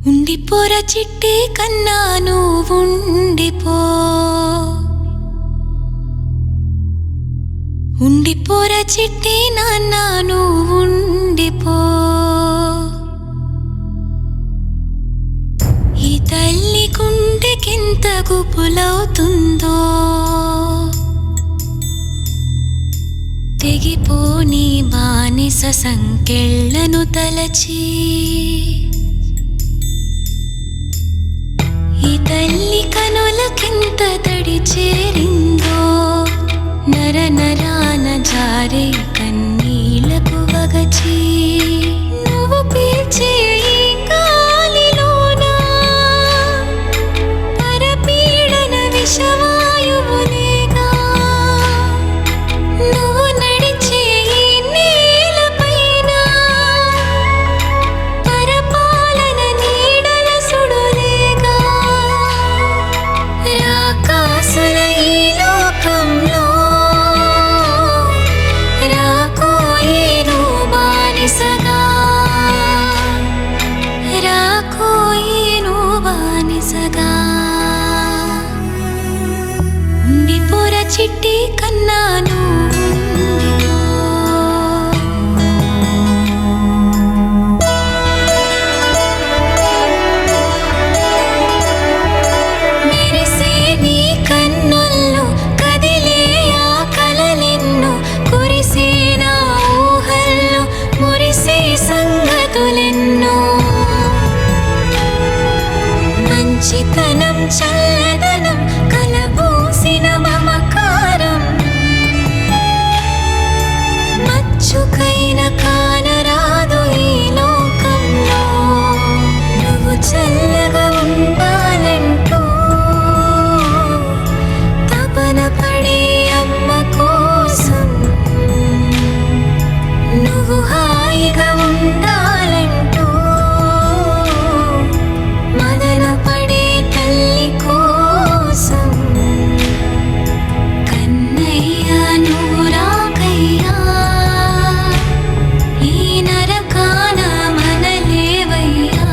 ఉండిపోరా చిట్టి కన్నా నువ్వుండిపో, ఉండిపోరా చిట్టి నాన్న నువ్వుండిపో. ఈ తల్లి గుండెకెంత గుబులవుతుందో, తెగిపోని బానిస సంకెళ్ళను తలచి. ఈ తల్లి కనులకెంత తడి చేరిందో, నర నరాన జారే కన్నీళ్లకు వగచి. నువ్వు పీల్చే ఈ గాలిలోన పరపీడన విషవాయువులేగా, నువ్వు నడిచే ఈ నేలపైన పరపాలన నీడల సుడులేగా. రాకాసుల ఈ లోకంలో రాకోయే నువ్వు బానిసగా, రాకోయే నువ్వు బానిసగా. ఉండిపోరా చిట్టి కన్నా నువ్వుండిపో. మెరిసే నీ కన్నుల్లో కదిలే ఆ కలలెన్నో, కురిసే నా ఊహల్లో మురిసే సంగతులెన్నో. మంచితనం చల్లదనం కలబోసిన మమకారం, మచ్చుకైన కానరాదు ఈ లోకంలో. నువ్వు చల్లగా ఉండాలంటూ తపన పడే అమ్మ కోసం, నువ్వు హాయిగా ఉండాలంటూ మదన పడే తల్లి కోసం. కన్నయ్యా నువ్వు రాకయ్యా, ఈ నరకాన మనలేవయ్యా.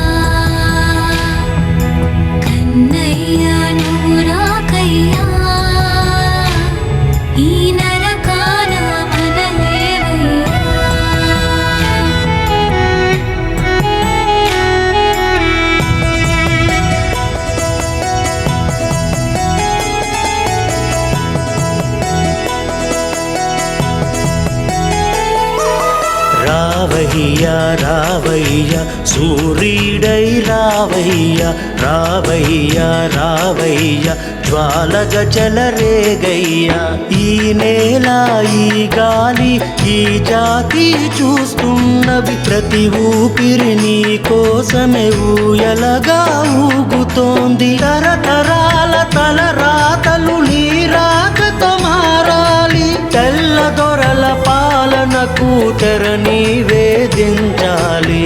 కన్నయ్యా నువ్వు రాకయ్యా, ఈ నరకాన మనలేవయ్యా. రావయ్యా రావయ్యా సూర్యుడై రావయ్యా, రావయ్యా రావయ్యా జ్వాలగా చెలరేగయ్యా. ఈ నేల ఈ గాలి ఈ జాతి చూస్తున్నవి, ప్రతి ఊపిరి నీ కోసమే ఊయలగా ఊగుతోంది. తరతరాల తలరాతలు నీ రాకతో మారాలి, తెల్ల దొరల పాలనకు తెర నివేదించాలి.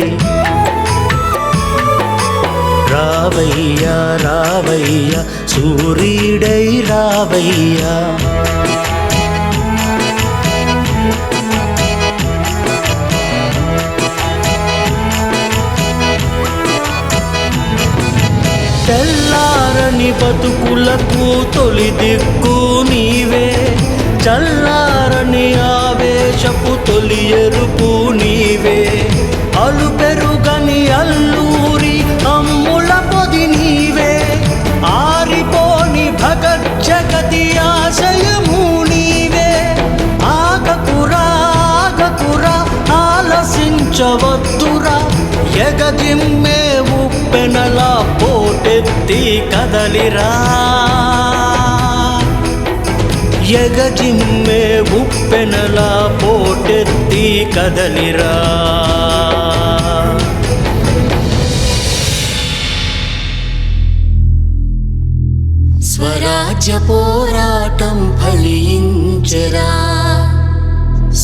రావయ్యా రావయ్యా సూర్యుడై రావయ్యా. తెల్లారని బతుకులకు తొలి దిక్కు నీవే, చల్లారని ఆవేశపు తొలి ఎరుపు నీవే. అలు పెరుగని అల్లూరి అమ్ముల పొది నీవే, ఆరిపోని భగత్ జగతి ఆశయము నీవే. ఆగకురా ఆగకురా ఆలసించవద్దురా, ఎగజిమ్మే ఉప్పెనలా పోటెత్తి కదలిరా. ఎగజిమ్మే ఉప్పెనలా పోటెత్తి కదలిరా. స్వరాజ్య పోరాటం ఫలించరా,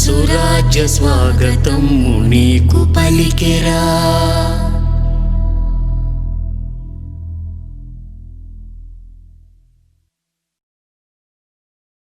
సురాజ్య స్వాగతం నీకు పలికెరా.